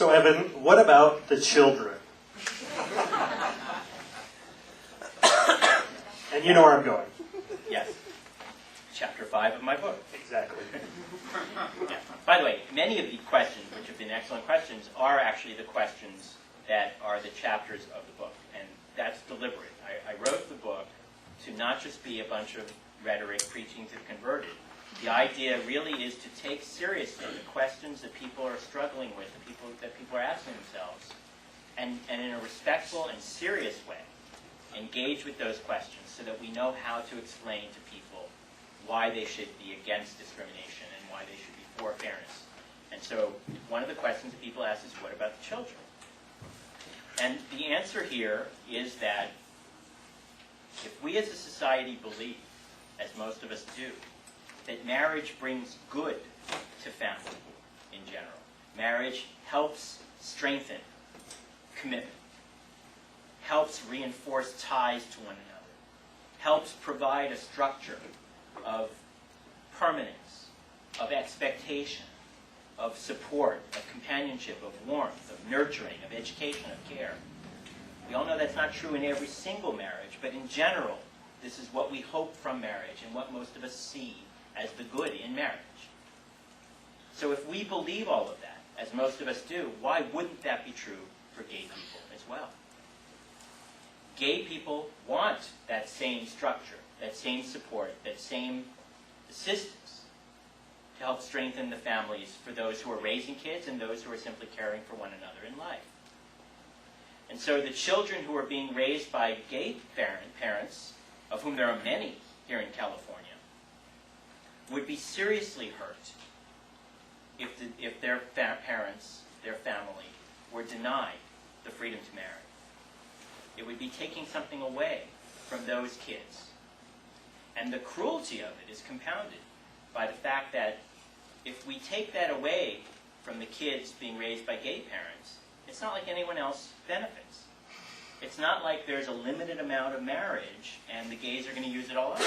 So Evan, what about the children? And you know where I'm going. Yes. Chapter 5 of my book. Exactly. Yeah. By the way, many of the questions, which have been excellent questions, are actually the questions that are the chapters of the book. And that's deliberate. I wrote the book to not just be a bunch of rhetoric preaching to the converted. The idea really is to take seriously the questions that people are struggling with, that people are asking themselves, and in a respectful and serious way, engage with those questions so that we know how to explain to people why they should be against discrimination and why they should be for fairness. And so one of the questions that people ask is, what about the children? And the answer here is that if we as a society believe, as most of us do, that marriage brings good to family in general, marriage helps strengthen commitment, helps reinforce ties to one another, helps provide a structure of permanence, of expectation, of support, of companionship, of warmth, of nurturing, of education, of care. We all know that's not true in every single marriage, but in general, this is what we hope from marriage and what most of us see as the good in marriage. So if we believe all of that, as most of us do, why wouldn't that be true for gay people as well? Gay people want that same structure, that same support, that same assistance to help strengthen the families for those who are raising kids and those who are simply caring for one another in life. And so the children who are being raised by gay parents, of whom there are many here in California, would be seriously hurt if their parents, their family, were denied the freedom to marry. It would be taking something away from those kids. And the cruelty of it is compounded by the fact that if we take that away from the kids being raised by gay parents, it's not like anyone else benefits. It's not like there's a limited amount of marriage and the gays are going to use it all up.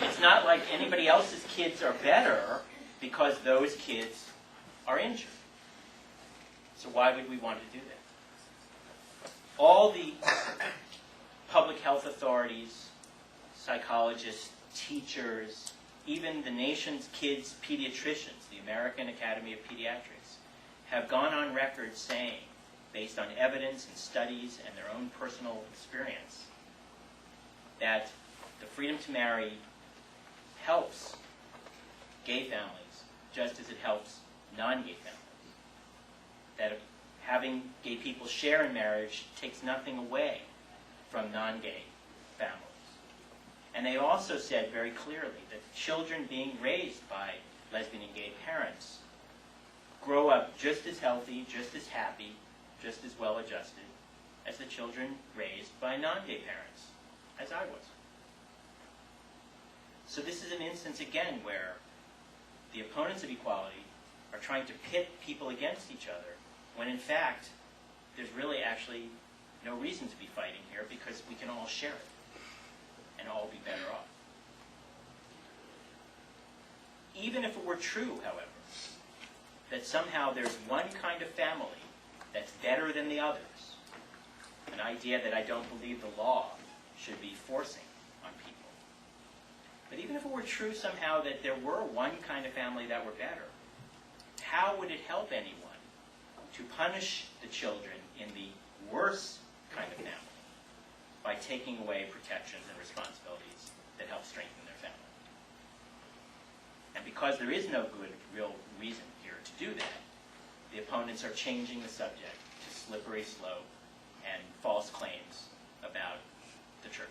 It's not like anybody else's kids are better because those kids are injured. So why would we want to do that? All the public health authorities, psychologists, teachers, even the nation's kids' pediatricians, the American Academy of Pediatrics, have gone on record saying, based on evidence and studies and their own personal experience, that the freedom to marry helps gay families just as it helps non-gay families. That having gay people share in marriage takes nothing away from non-gay families. And they also said very clearly that children being raised by lesbian and gay parents grow up just as healthy, just as happy, just as well-adjusted as the children raised by non-gay parents, as I was. So this is an instance, again, where the opponents of equality are trying to pit people against each other, when in fact, there's really actually no reason to be fighting here because we can all share it and all be better off. Even if it were true, however, that somehow there's one kind of family that's better than the others, an idea that I don't believe the law should be forcing on people. But even if it were true somehow that there were one kind of family that were better, how would it help anyone to punish the children in the worse kind of family by taking away protections and responsibilities that help strengthen their family? And because there is no good, real reason here to do that, the opponents are changing the subject to slippery slope and false claims about the church.